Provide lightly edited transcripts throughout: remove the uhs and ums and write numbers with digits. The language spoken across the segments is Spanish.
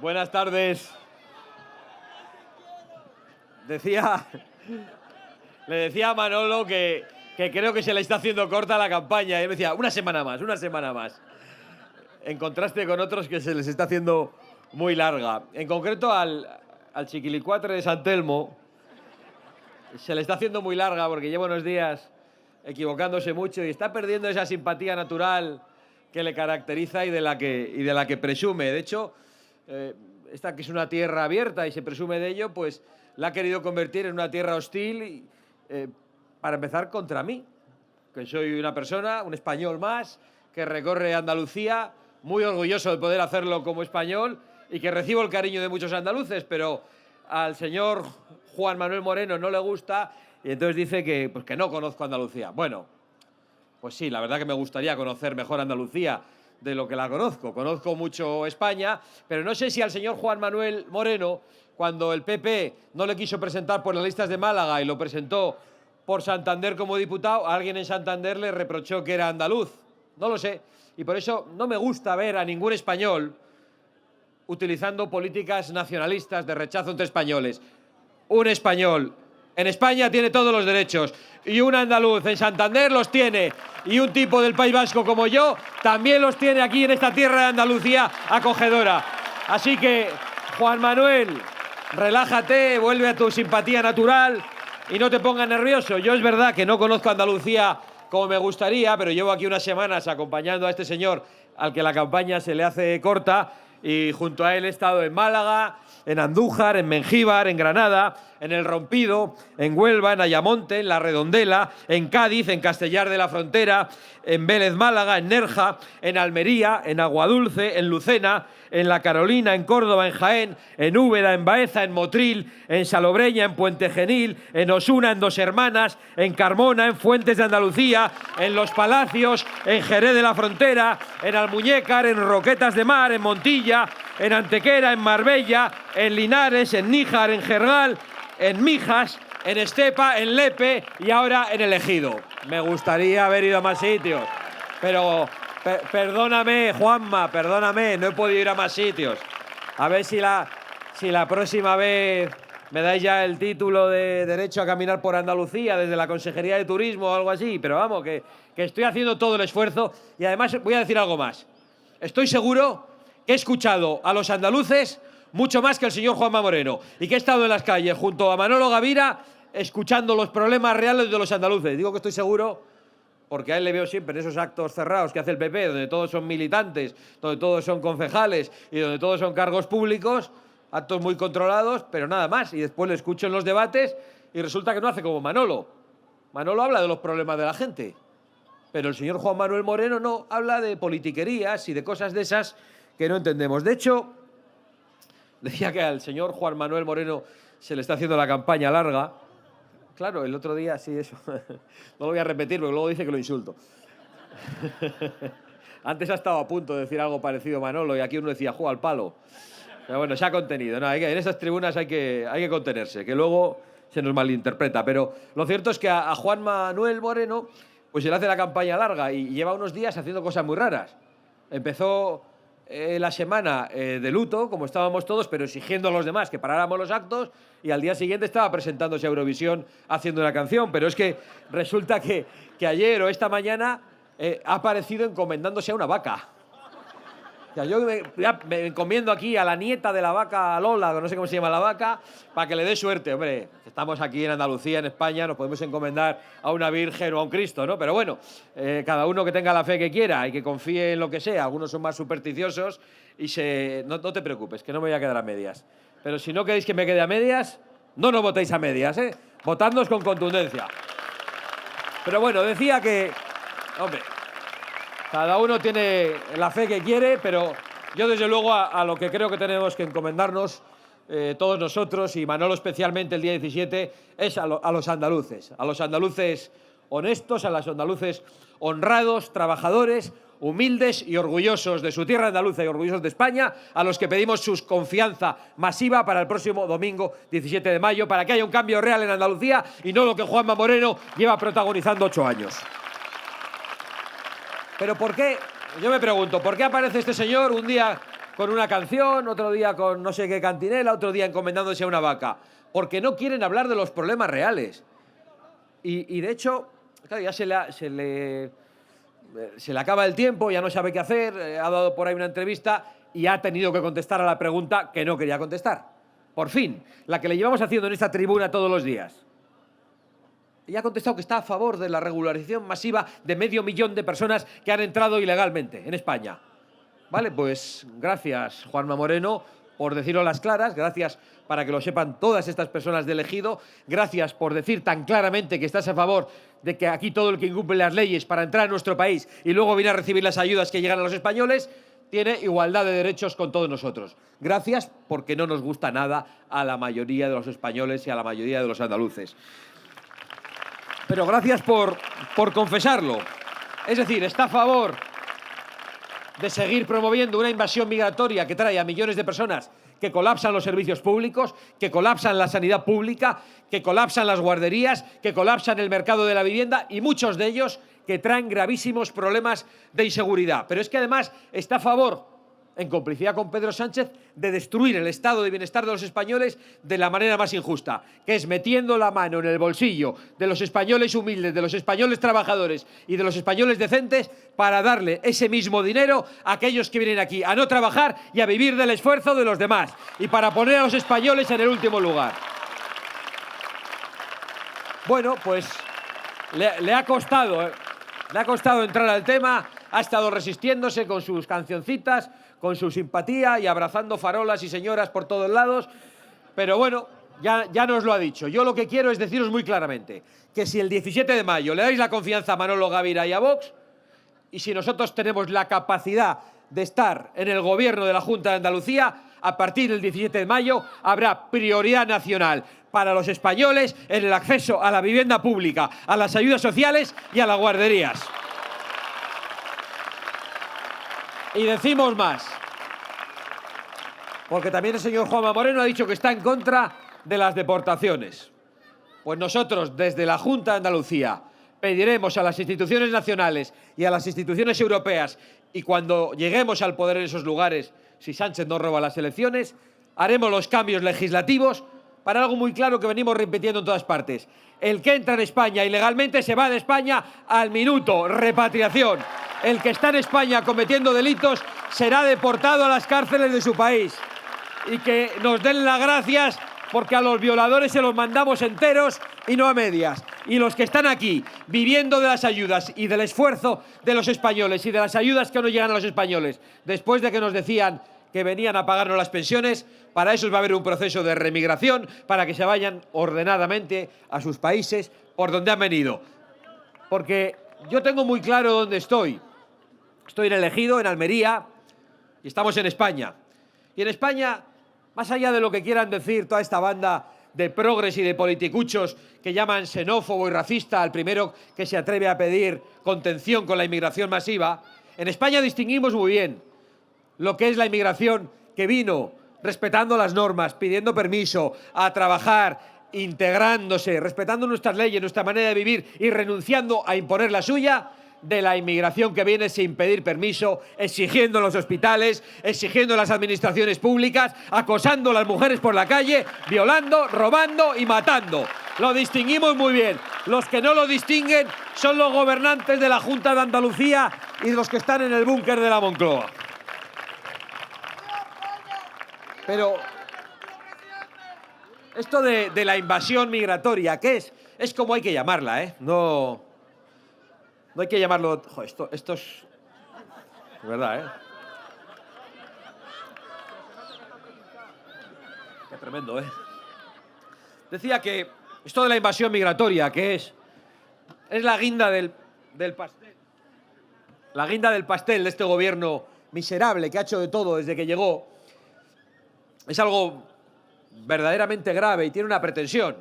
Buenas tardes. Le decía a Manolo que creo que se le está haciendo corta la campaña. Y él me decía, una semana más. En contraste con otros que se les está haciendo muy larga. En concreto al Chiquilicuatre de San Telmo se le está haciendo muy larga porque lleva unos días equivocándose mucho y está perdiendo esa simpatía natural que le caracteriza y de la que presume. De hecho, esta que es una tierra abierta y se presume de ello, pues la ha querido convertir en una tierra hostil para empezar contra mí, que soy una persona, un español más, que recorre Andalucía, muy orgulloso de poder hacerlo como español y que recibo el cariño de muchos andaluces, pero al señor Juan Manuel Moreno no le gusta y entonces dice que no conozco Andalucía. Bueno, pues sí, la verdad que me gustaría conocer mejor Andalucía de lo que la conozco. Conozco mucho España, pero no sé si al señor Juan Manuel Moreno, cuando el PP no le quiso presentar por las listas de Málaga y lo presentó por Santander como diputado, alguien en Santander le reprochó que era andaluz. No lo sé. Y por eso no me gusta ver a ningún español utilizando políticas nacionalistas de rechazo entre españoles. Un español en España tiene todos los derechos y un andaluz en Santander los tiene y un tipo del País Vasco como yo también los tiene aquí en esta tierra de Andalucía acogedora. Así que, Juan Manuel, relájate, vuelve a tu simpatía natural y no te pongas nervioso. Yo es verdad que no conozco Andalucía como me gustaría, pero llevo aquí unas semanas acompañando a este señor al que la campaña se le hace corta y junto a él he estado en Málaga, en Andújar, en Mengíbar, en Granada, en El Rompido, en Huelva, en Ayamonte, en La Redondela, en Cádiz, en Castellar de la Frontera, en Vélez Málaga, en Nerja, en Almería, en Aguadulce, en Lucena, en La Carolina, en Córdoba, en Jaén, en Úbeda, en Baeza, en Motril, en Salobreña, en Puente Genil, en Osuna, en Dos Hermanas, en Carmona, en Fuentes de Andalucía, en Los Palacios, en Jerez de la Frontera, en Almuñécar, en Roquetas de Mar, en Montilla, en Antequera, en Marbella, en Linares, en Níjar, en Jergal, en Mijas, en Estepa, en Lepe y ahora en El Ejido. Me gustaría haber ido a más sitios, pero perdóname, Juanma, perdóname, no he podido ir a más sitios. A ver si la próxima vez me dais ya el título de derecho a caminar por Andalucía desde la Consejería de Turismo o algo así, pero vamos, que estoy haciendo todo el esfuerzo y además voy a decir algo más. Estoy seguro que he escuchado a los andaluces mucho más que el señor Juanma Moreno y que he estado en las calles junto a Manolo Gavira escuchando los problemas reales de los andaluces. Digo que estoy seguro porque a él le veo siempre en esos actos cerrados que hace el PP, donde todos son militantes, donde todos son concejales y donde todos son cargos públicos, actos muy controlados, pero nada más. Y después le escucho en los debates y resulta que no hace como Manolo. Manolo habla de los problemas de la gente, pero el señor Juan Manuel Moreno no, habla de politiquerías y de cosas de esas que no entendemos. De hecho, decía que al señor Juan Manuel Moreno se le está haciendo la campaña larga. Claro, el otro día, sí, eso. No lo voy a repetir porque luego dice que lo insulto. Antes ha estado a punto de decir algo parecido a Manolo y aquí uno decía, juega al palo. Pero bueno, se ha contenido. No, en esas tribunas hay que contenerse, que luego se nos malinterpreta. Pero lo cierto es que a Juan Manuel Moreno pues se le hace la campaña larga y lleva unos días haciendo cosas muy raras. Empezó la semana de luto, como estábamos todos, pero exigiendo a los demás que paráramos los actos y al día siguiente estaba presentándose a Eurovisión haciendo una canción. Pero es que resulta que ayer o esta mañana ha aparecido encomendándose a una vaca. O sea, yo me encomiendo aquí a la nieta de la vaca Lola, no sé cómo se llama la vaca, para que le dé suerte. Hombre, estamos aquí en Andalucía, en España, nos podemos encomendar a una virgen o a un Cristo, ¿no? Pero bueno, cada uno que tenga la fe que quiera y que confíe en lo que sea. Algunos son más supersticiosos y no te preocupes, que no me voy a quedar a medias. Pero si no queréis que me quede a medias, no nos votéis a medias, ¿eh? Votadnos con contundencia. Pero bueno, decía que, hombre, cada uno tiene la fe que quiere, pero yo desde luego a lo que creo que tenemos que encomendarnos todos nosotros, y Manolo especialmente el día 17, es a los andaluces honestos, a los andaluces honrados, trabajadores, humildes y orgullosos de su tierra andaluza y orgullosos de España, a los que pedimos su confianza masiva para el próximo domingo 17 de mayo, para que haya un cambio real en Andalucía y no lo que Juanma Moreno lleva protagonizando 8 años. ¿Pero por qué Yo me pregunto, ¿por qué aparece este señor un día con una canción, otro día con no sé qué cantinela, otro día encomendándose a una vaca? Porque no quieren hablar de los problemas reales. Y de hecho, claro, ya se le acaba el tiempo, ya no sabe qué hacer, ha dado por ahí una entrevista y ha tenido que contestar a la pregunta que no quería contestar. Por fin, la que le llevamos haciendo en esta tribuna todos los días. Y ha contestado que está a favor de la regularización masiva de 500.000 de personas que han entrado ilegalmente en España. Vale, pues gracias, Juanma Moreno, por decirlo a las claras. Gracias para que lo sepan todas estas personas del Ejido. Gracias por decir tan claramente que estás a favor de que aquí todo el que incumple las leyes para entrar a nuestro país y luego viene a recibir las ayudas que llegan a los españoles tiene igualdad de derechos con todos nosotros. Gracias porque no nos gusta nada a la mayoría de los españoles y a la mayoría de los andaluces. Pero gracias por confesarlo. Es decir, está a favor de seguir promoviendo una invasión migratoria que trae a millones de personas que colapsan los servicios públicos, que colapsan la sanidad pública, que colapsan las guarderías, que colapsan el mercado de la vivienda y muchos de ellos que traen gravísimos problemas de inseguridad. Pero es que además está a favor, en complicidad con Pedro Sánchez, de destruir el estado de bienestar de los españoles de la manera más injusta, que es metiendo la mano en el bolsillo de los españoles humildes, de los españoles trabajadores y de los españoles decentes para darle ese mismo dinero a aquellos que vienen aquí a no trabajar y a vivir del esfuerzo de los demás y para poner a los españoles en el último lugar. Bueno, pues le ha costado entrar al tema, ha estado resistiéndose con sus cancioncitas, con su simpatía y abrazando farolas y señoras por todos lados, pero bueno, ya nos lo ha dicho. Yo lo que quiero es deciros muy claramente que si el 17 de mayo le dais la confianza a Manolo Gavira y a Vox, y si nosotros tenemos la capacidad de estar en el gobierno de la Junta de Andalucía, a partir del 17 de mayo habrá prioridad nacional para los españoles en el acceso a la vivienda pública, a las ayudas sociales y a las guarderías. Y decimos más, porque también el señor Juanma Moreno ha dicho que está en contra de las deportaciones. Pues nosotros, desde la Junta de Andalucía, pediremos a las instituciones nacionales y a las instituciones europeas, y cuando lleguemos al poder en esos lugares, si Sánchez no roba las elecciones, haremos los cambios legislativos para algo muy claro que venimos repitiendo en todas partes. El que entra en España ilegalmente se va de España al minuto, repatriación. El que está en España cometiendo delitos será deportado a las cárceles de su país. Y que nos den las gracias porque a los violadores se los mandamos enteros y no a medias. Y los que están aquí viviendo de las ayudas y del esfuerzo de los españoles y de las ayudas que no llegan a los españoles, después de que nos decían que venían a pagarnos las pensiones, para eso va a haber un proceso de remigración, para que se vayan ordenadamente a sus países por donde han venido. Porque yo tengo muy claro dónde estoy. Estoy en el Ejido, en Almería, y estamos en España. Y en España, más allá de lo que quieran decir toda esta banda de progres y de politicuchos que llaman xenófobo y racista al primero que se atreve a pedir contención con la inmigración masiva, en España distinguimos muy bien lo que es la inmigración que vino respetando las normas, pidiendo permiso, a trabajar, integrándose, respetando nuestras leyes, nuestra manera de vivir y renunciando a imponer la suya, de la inmigración que viene sin pedir permiso, exigiendo en los hospitales, exigiendo en las administraciones públicas, acosando a las mujeres por la calle, violando, robando y matando. Lo distinguimos muy bien. Los que no lo distinguen son los gobernantes de la Junta de Andalucía y los que están en el búnker de la Moncloa. Pero esto de la invasión migratoria, ¿qué es? Es como hay que llamarla, ¿eh? No hay que llamarlo... Joder, esto es... De verdad, ¿eh? Qué tremendo, ¿eh? Decía que esto de la invasión migratoria, ¿qué es? Es la guinda del pastel. La guinda del pastel de este gobierno miserable que ha hecho de todo desde que llegó. Es algo verdaderamente grave y tiene una pretensión,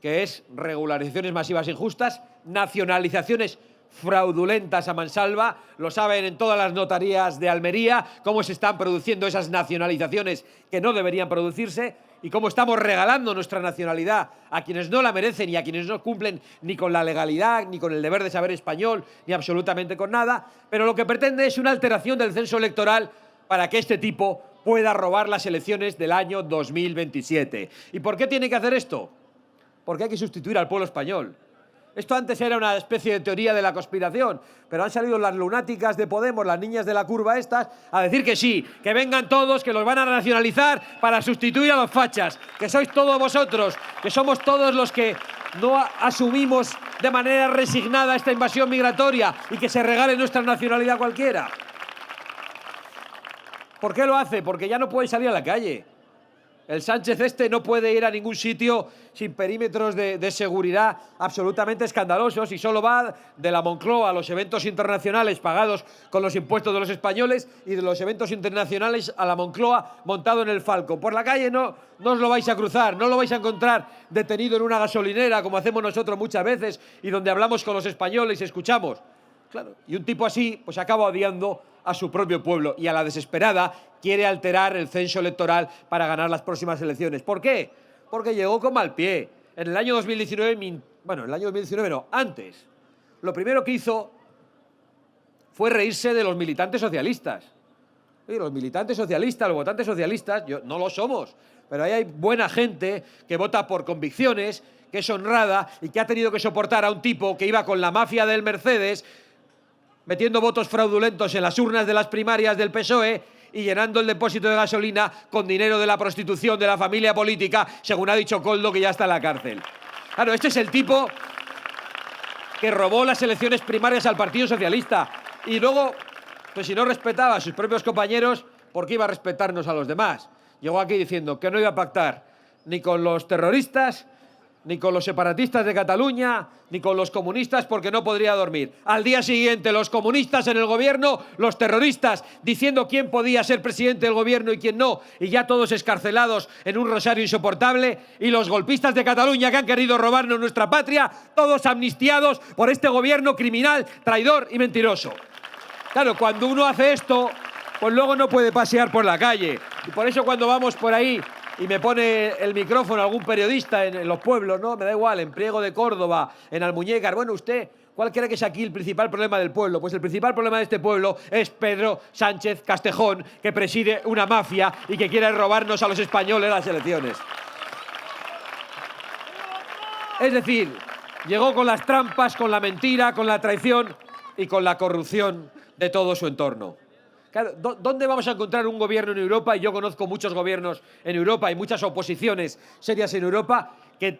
que es regularizaciones masivas injustas, nacionalizaciones fraudulentas a mansalva, lo saben en todas las notarías de Almería, cómo se están produciendo esas nacionalizaciones que no deberían producirse y cómo estamos regalando nuestra nacionalidad a quienes no la merecen y a quienes no cumplen ni con la legalidad, ni con el deber de saber español, ni absolutamente con nada, pero lo que pretende es una alteración del censo electoral para que este tipo pueda robar las elecciones del año 2027. ¿Y por qué tiene que hacer esto? Porque hay que sustituir al pueblo español. Esto antes era una especie de teoría de la conspiración, pero han salido las lunáticas de Podemos, las niñas de la curva estas, a decir que sí, que vengan todos, que los van a nacionalizar para sustituir a los fachas, que sois todos vosotros, que somos todos los que no asumimos de manera resignada esta invasión migratoria y que se regale nuestra nacionalidad a cualquiera. ¿Por qué lo hace? Porque ya no puede salir a la calle. El Sánchez este no puede ir a ningún sitio sin perímetros de seguridad absolutamente escandalosos y solo va de la Moncloa a los eventos internacionales pagados con los impuestos de los españoles y de los eventos internacionales a la Moncloa montado en el Falcon. Por la calle no os lo vais a cruzar, no lo vais a encontrar detenido en una gasolinera como hacemos nosotros muchas veces y donde hablamos con los españoles y escuchamos. Claro, y un tipo así pues acaba odiando a su propio pueblo y a la desesperada quiere alterar el censo electoral para ganar las próximas elecciones. ¿Por qué? Porque llegó con mal pie. En el año 2019, bueno, en el año 2019 no, antes, lo primero que hizo fue reírse de los militantes socialistas. Oye, los militantes socialistas, los votantes socialistas, no lo somos, pero ahí hay buena gente que vota por convicciones, que es honrada y que ha tenido que soportar a un tipo que iba con la mafia del Mercedes metiendo votos fraudulentos en las urnas de las primarias del PSOE y llenando el depósito de gasolina con dinero de la prostitución de la familia política, según ha dicho Koldo, que ya está en la cárcel. Claro, este es el tipo que robó las elecciones primarias al Partido Socialista y luego, pues si no respetaba a sus propios compañeros, ¿por qué iba a respetarnos a los demás? Llegó aquí diciendo que no iba a pactar ni con los terroristas, ni con los separatistas de Cataluña, ni con los comunistas, porque no podría dormir. Al día siguiente, los comunistas en el gobierno, los terroristas diciendo quién podía ser presidente del gobierno y quién no, y ya todos escarcelados en un rosario insoportable, y los golpistas de Cataluña que han querido robarnos nuestra patria, todos amnistiados por este gobierno criminal, traidor y mentiroso. Claro, cuando uno hace esto, pues luego no puede pasear por la calle. Y por eso cuando vamos por ahí y me pone el micrófono algún periodista en los pueblos, ¿no? Me da igual, en Priego de Córdoba, en Almuñécar. Bueno, usted, ¿cuál cree que es aquí el principal problema del pueblo? Pues el principal problema de este pueblo es Pedro Sánchez Castejón, que preside una mafia y que quiere robarnos a los españoles las elecciones. Es decir, llegó con las trampas, con la mentira, con la traición y con la corrupción de todo su entorno. Claro, ¿dónde vamos a encontrar un gobierno en Europa? Y yo conozco muchos gobiernos en Europa y muchas oposiciones serias en Europa que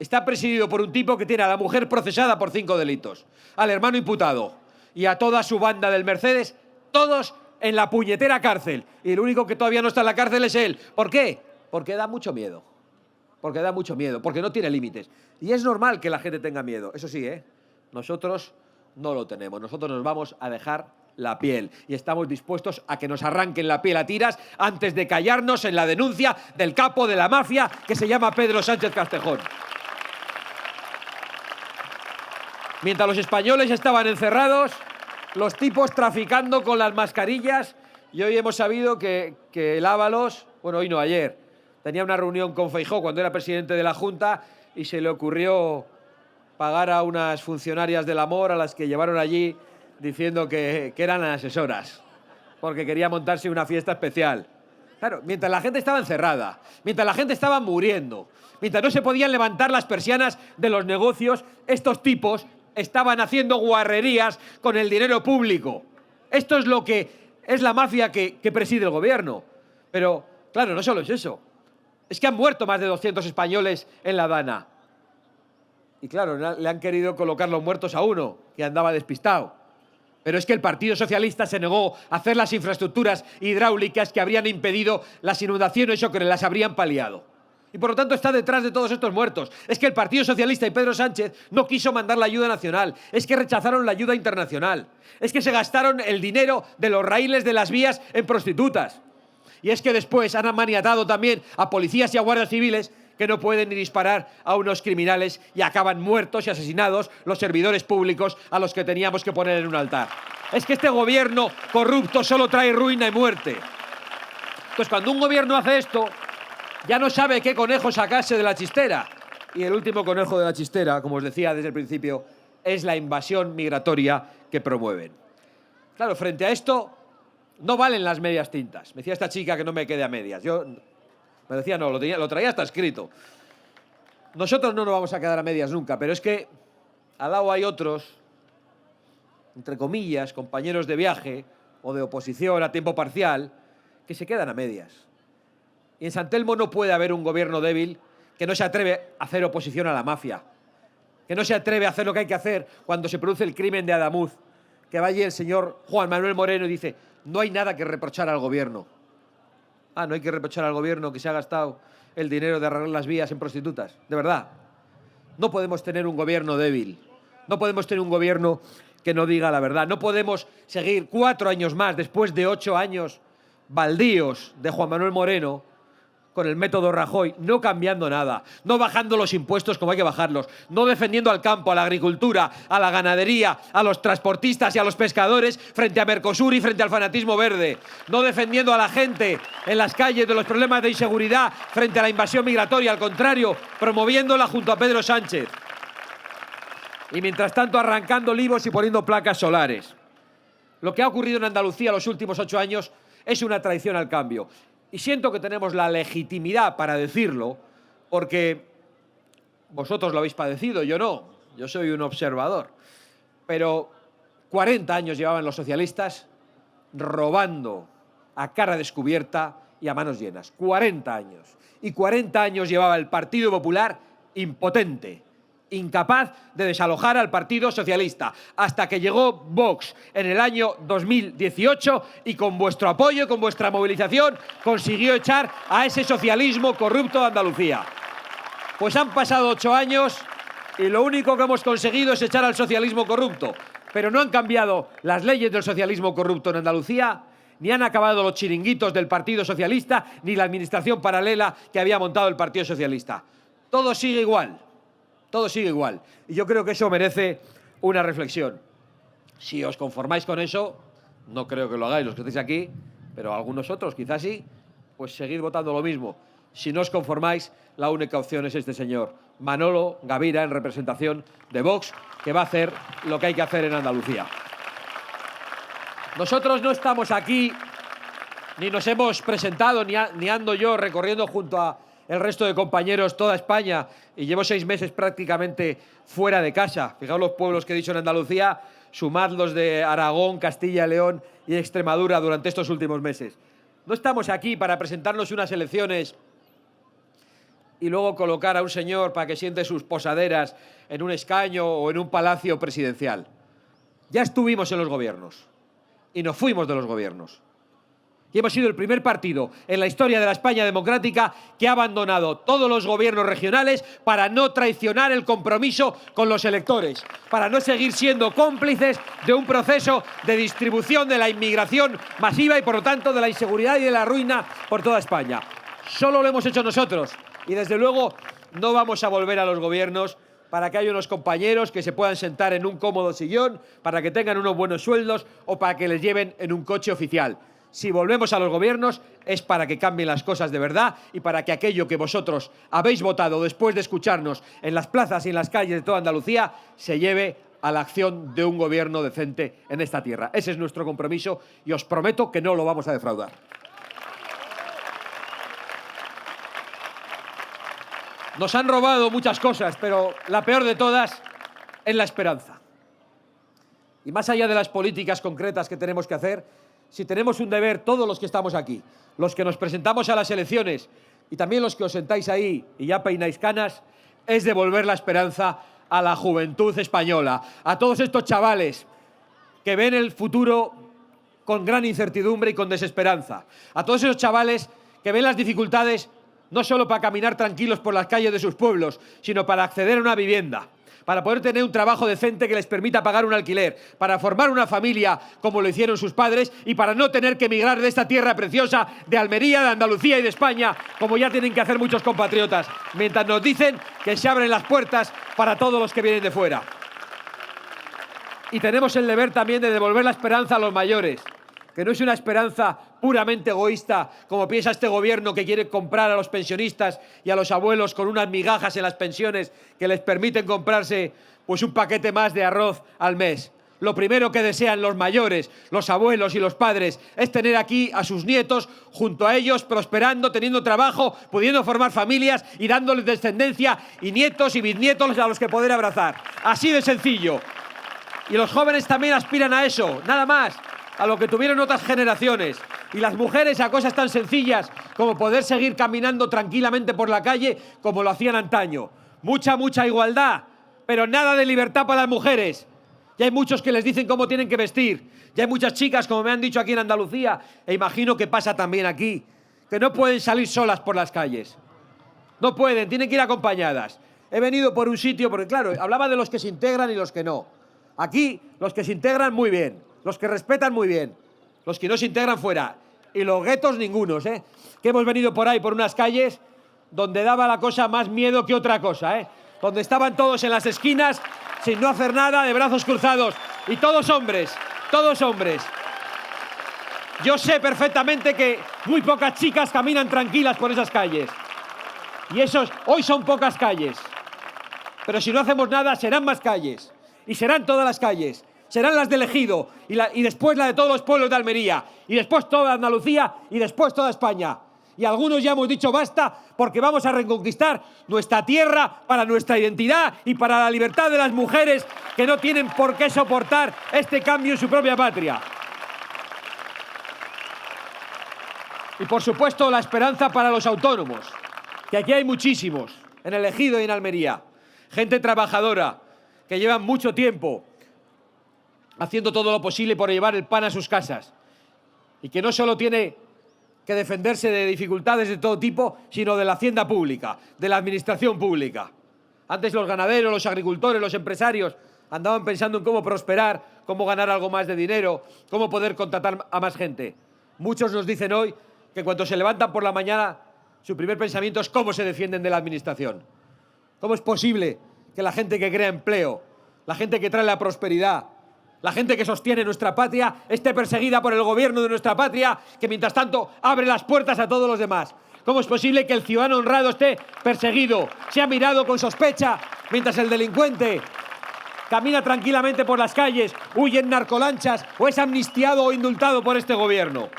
está presidido por un tipo que tiene a la mujer procesada por 5 delitos, al hermano imputado y a toda su banda del Mercedes, todos en la puñetera cárcel. Y el único que todavía no está en la cárcel es él. ¿Por qué? Porque da mucho miedo. Porque da mucho miedo, porque no tiene límites. Y es normal que la gente tenga miedo. Eso sí, nosotros no lo tenemos. Nosotros nos vamos a dejar la piel y estamos dispuestos a que nos arranquen la piel a tiras antes de callarnos en la denuncia del capo de la mafia que se llama Pedro Sánchez Castejón. Mientras los españoles estaban encerrados, los tipos traficando con las mascarillas, y hoy hemos sabido que el Ábalos, bueno, hoy no, ayer, tenía una reunión con Feijóo cuando era presidente de la Junta y se le ocurrió pagar a unas funcionarias del amor a las que llevaron allí diciendo que eran asesoras, porque quería montarse una fiesta especial. Claro, mientras la gente estaba encerrada, mientras la gente estaba muriendo, mientras no se podían levantar las persianas de los negocios, estos tipos estaban haciendo guarrerías con el dinero público. Esto es lo que es la mafia que preside el gobierno. Pero, claro, no solo es eso. Es que han muerto más de 200 españoles en La Dana. Y claro, le han querido colocar los muertos a uno, que andaba despistado. Pero es que el Partido Socialista se negó a hacer las infraestructuras hidráulicas que habrían impedido las inundaciones o que las habrían paliado. Y por lo tanto está detrás de todos estos muertos. Es que el Partido Socialista y Pedro Sánchez no quiso mandar la ayuda nacional. Es que rechazaron la ayuda internacional. Es que se gastaron el dinero de los raíles de las vías en prostitutas. Y es que después han maniatado también a policías y a guardias civiles que no pueden ni disparar a unos criminales y acaban muertos y asesinados los servidores públicos a los que teníamos que poner en un altar. Es que este gobierno corrupto solo trae ruina y muerte. Pues cuando un gobierno hace esto, ya no sabe qué conejo sacarse de la chistera. Y el último conejo de la chistera, como os decía desde el principio, es la invasión migratoria que promueven. Claro, frente a esto no valen las medias tintas. Me decía esta chica que no me quede a medias. Yo me decía, no, lo traía hasta escrito. Nosotros no nos vamos a quedar a medias nunca, pero es que al lado hay otros, entre comillas, compañeros de viaje o de oposición a tiempo parcial, que se quedan a medias. Y en San Telmo no puede haber un gobierno débil que no se atreve a hacer oposición a la mafia, que no se atreve a hacer lo que hay que hacer cuando se produce el crimen de Adamuz, que va allí el señor Juan Manuel Moreno y dice, no hay nada que reprochar al gobierno. Ah, no hay que reprochar al gobierno que se ha gastado el dinero de arreglar las vías en prostitutas. De verdad. No podemos tener un gobierno débil. No podemos tener un gobierno que no diga la verdad. No podemos seguir 4 años más, después de 8 años baldíos de Juan Manuel Moreno, con el método Rajoy, no cambiando nada, no bajando los impuestos como hay que bajarlos, no defendiendo al campo, a la agricultura, a la ganadería, a los transportistas y a los pescadores frente a Mercosur y frente al fanatismo verde, no defendiendo a la gente en las calles de los problemas de inseguridad frente a la invasión migratoria, al contrario, promoviéndola junto a Pedro Sánchez. Y mientras tanto arrancando olivos y poniendo placas solares. Lo que ha ocurrido en Andalucía los últimos 8 años es una traición al cambio. Y siento que tenemos la legitimidad para decirlo, porque vosotros lo habéis padecido, yo no, yo soy un observador. Pero 40 años llevaban los socialistas robando a cara descubierta y a manos llenas. 40 años. Y 40 años llevaba el Partido Popular impotente, incapaz de desalojar al Partido Socialista, hasta que llegó Vox en el año 2018 y con vuestro apoyo y con vuestra movilización consiguió echar a ese socialismo corrupto de Andalucía. Pues han pasado 8 años y lo único que hemos conseguido es echar al socialismo corrupto, pero no han cambiado las leyes del socialismo corrupto en Andalucía, ni han acabado los chiringuitos del Partido Socialista, ni la administración paralela que había montado el Partido Socialista. Todo sigue igual. Todo sigue igual. Y yo creo que eso merece una reflexión. Si os conformáis con eso, no creo que lo hagáis los que estáis aquí, pero algunos otros quizás sí, pues seguid votando lo mismo. Si no os conformáis, la única opción es este señor, Manolo Gavira, en representación de Vox, que va a hacer lo que hay que hacer en Andalucía. Nosotros no estamos aquí, ni nos hemos presentado, ni ando yo recorriendo junto a el resto de compañeros toda España y llevo 6 meses prácticamente fuera de casa. Fijaos los pueblos que he dicho en Andalucía, sumad los de Aragón, Castilla y León y Extremadura durante estos últimos meses. No estamos aquí para presentarnos unas elecciones y luego colocar a un señor para que siente sus posaderas en un escaño o en un palacio presidencial. Ya estuvimos en los gobiernos y nos fuimos de los gobiernos. Y hemos sido el primer partido en la historia de la España democrática que ha abandonado todos los gobiernos regionales para no traicionar el compromiso con los electores, para no seguir siendo cómplices de un proceso de distribución de la inmigración masiva y, por lo tanto, de la inseguridad y de la ruina por toda España. Solo lo hemos hecho nosotros y, desde luego, no vamos a volver a los gobiernos para que haya unos compañeros que se puedan sentar en un cómodo sillón, para que tengan unos buenos sueldos o para que les lleven en un coche oficial. Si volvemos a los gobiernos es para que cambien las cosas de verdad y para que aquello que vosotros habéis votado después de escucharnos en las plazas y en las calles de toda Andalucía se lleve a la acción de un gobierno decente en esta tierra. Ese es nuestro compromiso y os prometo que no lo vamos a defraudar. Nos han robado muchas cosas, pero la peor de todas es la esperanza. Y más allá de las políticas concretas que tenemos que hacer, si tenemos un deber, todos los que estamos aquí, los que nos presentamos a las elecciones y también los que os sentáis ahí y ya peináis canas, es devolver la esperanza a la juventud española, a todos estos chavales que ven el futuro con gran incertidumbre y con desesperanza, a todos esos chavales que ven las dificultades no solo para caminar tranquilos por las calles de sus pueblos, sino para acceder a una vivienda, para poder tener un trabajo decente que les permita pagar un alquiler, para formar una familia como lo hicieron sus padres y para no tener que emigrar de esta tierra preciosa de Almería, de Andalucía y de España, como ya tienen que hacer muchos compatriotas, mientras nos dicen que se abren las puertas para todos los que vienen de fuera. Y tenemos el deber también de devolver la esperanza a los mayores, que no es una esperanza puramente egoísta, como piensa este gobierno que quiere comprar a los pensionistas y a los abuelos con unas migajas en las pensiones que les permiten comprarse pues un paquete más de arroz al mes. Lo primero que desean los mayores, los abuelos y los padres es tener aquí a sus nietos junto a ellos, prosperando, teniendo trabajo, pudiendo formar familias y dándoles descendencia y nietos y bisnietos a los que poder abrazar. Así de sencillo. Y los jóvenes también aspiran a eso, nada más, a lo que tuvieron otras generaciones. Y las mujeres a cosas tan sencillas como poder seguir caminando tranquilamente por la calle como lo hacían antaño. Mucha igualdad, pero nada de libertad para las mujeres. Ya hay muchos que les dicen cómo tienen que vestir. Ya hay muchas chicas, como me han dicho aquí en Andalucía, e imagino que pasa también aquí, que no pueden salir solas por las calles. No pueden, tienen que ir acompañadas. He venido por un sitio, porque claro, hablaba de los que se integran y los que no. Aquí, los que se integran muy bien, los que respetan muy bien, los que no se integran fuera. Y los guetos ningunos, ¿eh? Que hemos venido por ahí, por unas calles, donde daba la cosa más miedo que otra cosa, ¿eh? Donde estaban todos en las esquinas, sin no hacer nada, de brazos cruzados. Y todos hombres, todos hombres. Yo sé perfectamente que muy pocas chicas caminan tranquilas por esas calles. Y esos, hoy son pocas calles. Pero si no hacemos nada, serán más calles. Y serán todas las calles. Serán las del Ejido. Y después la de todos los pueblos de Almería. Y después toda Andalucía. Y después toda España. Y algunos ya hemos dicho basta porque vamos a reconquistar nuestra tierra para nuestra identidad y para la libertad de las mujeres que no tienen por qué soportar este cambio en su propia patria. Y por supuesto la esperanza para los autónomos, que aquí hay muchísimos, en el Ejido y en Almería. Gente trabajadora que llevan mucho tiempo haciendo todo lo posible por llevar el pan a sus casas y que no solo tiene que defenderse de dificultades de todo tipo, sino de la hacienda pública, de la administración pública. Antes los ganaderos, los agricultores, los empresarios andaban pensando en cómo prosperar, cómo ganar algo más de dinero, cómo poder contratar a más gente. Muchos nos dicen hoy que cuando se levantan por la mañana, su primer pensamiento es cómo se defienden de la administración. ¿Cómo es posible que la gente que crea empleo, la gente que trae la prosperidad, la gente que sostiene nuestra patria esté perseguida por el gobierno de nuestra patria, que mientras tanto abre las puertas a todos los demás? ¿Cómo es posible que el ciudadano honrado esté perseguido, sea mirado con sospecha, mientras el delincuente camina tranquilamente por las calles, huye en narcolanchas o es amnistiado o indultado por este gobierno?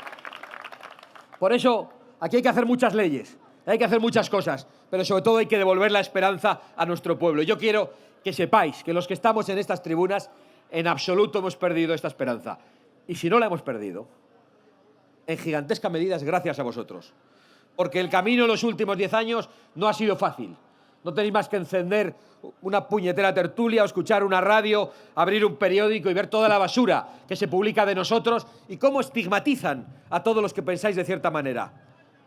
Por eso, aquí hay que hacer muchas leyes, hay que hacer muchas cosas, pero sobre todo hay que devolver la esperanza a nuestro pueblo. Yo quiero que sepáis que los que estamos en estas tribunas en absoluto hemos perdido esta esperanza. Y si no la hemos perdido, en gigantesca medida es gracias a vosotros. Porque el camino en los últimos 10 años no ha sido fácil. No tenéis más que encender una puñetera tertulia o escuchar una radio, abrir un periódico y ver toda la basura que se publica de nosotros y cómo estigmatizan a todos los que pensáis de cierta manera.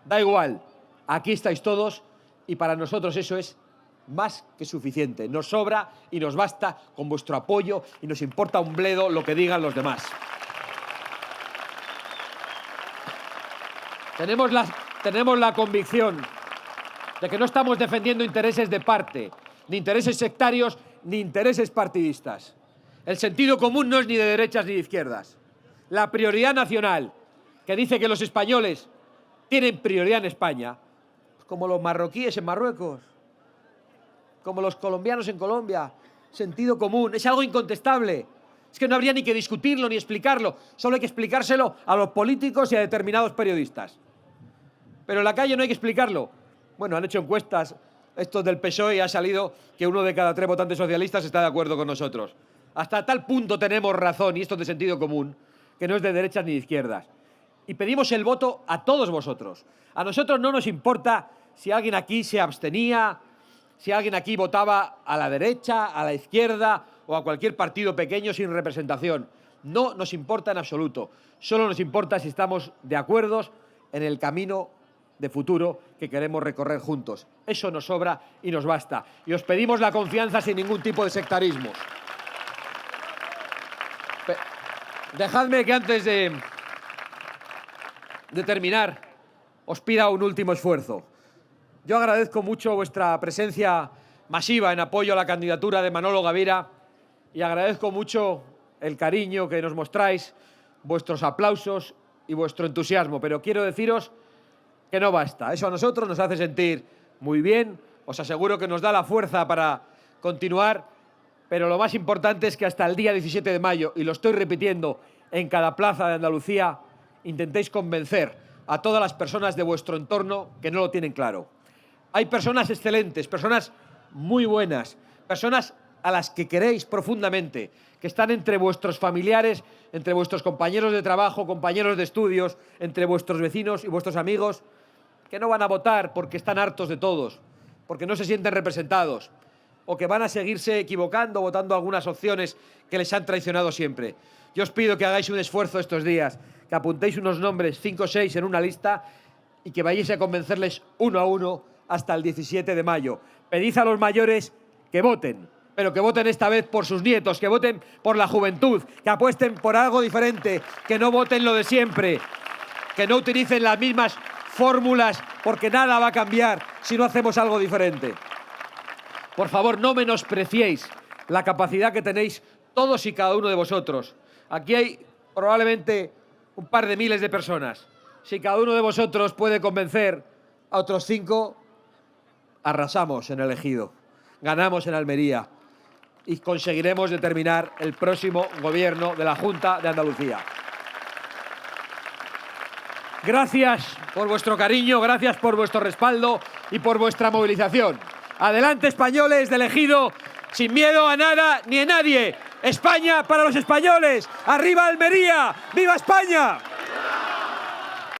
Da igual, aquí estáis todos y para nosotros eso es más que suficiente. Nos sobra y nos basta con vuestro apoyo y nos importa un bledo lo que digan los demás. Tenemos la convicción de que no estamos defendiendo intereses de parte, ni intereses sectarios, ni intereses partidistas. El sentido común no es ni de derechas ni de izquierdas. La prioridad nacional, que dice que los españoles tienen prioridad en España, como los marroquíes en Marruecos, como los colombianos en Colombia. Sentido común, es algo incontestable. Es que no habría ni que discutirlo ni explicarlo, solo hay que explicárselo a los políticos y a determinados periodistas. Pero en la calle no hay que explicarlo. Bueno, han hecho encuestas estos del PSOE y ha salido que 1 de cada 3 votantes socialistas está de acuerdo con nosotros. Hasta tal punto tenemos razón, y esto es de sentido común, que no es de derechas ni de izquierdas. Y pedimos el voto a todos vosotros. A nosotros no nos importa si alguien aquí se abstenía, si alguien aquí votaba a la derecha, a la izquierda o a cualquier partido pequeño sin representación. No nos importa en absoluto. Solo nos importa si estamos de acuerdo en el camino de futuro que queremos recorrer juntos. Eso nos sobra y nos basta. Y os pedimos la confianza sin ningún tipo de sectarismos. Dejadme que antes de terminar os pida un último esfuerzo. Yo agradezco mucho vuestra presencia masiva en apoyo a la candidatura de Manolo Gavira y agradezco mucho el cariño que nos mostráis, vuestros aplausos y vuestro entusiasmo, pero quiero deciros que no basta. Eso a nosotros nos hace sentir muy bien, os aseguro que nos da la fuerza para continuar, pero lo más importante es que hasta el día 17 de mayo, y lo estoy repitiendo en cada plaza de Andalucía, intentéis convencer a todas las personas de vuestro entorno que no lo tienen claro. Hay personas excelentes, personas muy buenas, personas a las que queréis profundamente, que están entre vuestros familiares, entre vuestros compañeros de trabajo, compañeros de estudios, entre vuestros vecinos y vuestros amigos, que no van a votar porque están hartos de todos, porque no se sienten representados, o que van a seguirse equivocando, votando algunas opciones que les han traicionado siempre. Yo os pido que hagáis un esfuerzo estos días, que apuntéis unos nombres, 5 o 6 en una lista, y que vayáis a convencerles uno a uno hasta el 17 de mayo. Pedid a los mayores que voten, pero que voten esta vez por sus nietos, que voten por la juventud, que apuesten por algo diferente, que no voten lo de siempre, que no utilicen las mismas fórmulas, porque nada va a cambiar si no hacemos algo diferente. Por favor, no menospreciéis la capacidad que tenéis todos y cada uno de vosotros. Aquí hay probablemente un par de miles de personas. Si cada uno de vosotros puede convencer a otros 5, arrasamos en el Ejido, ganamos en Almería y conseguiremos determinar el próximo gobierno de la Junta de Andalucía. Gracias por vuestro cariño, gracias por vuestro respaldo y por vuestra movilización. Adelante, españoles del Ejido, sin miedo a nada ni a nadie. España para los españoles. ¡Arriba Almería! ¡Viva España!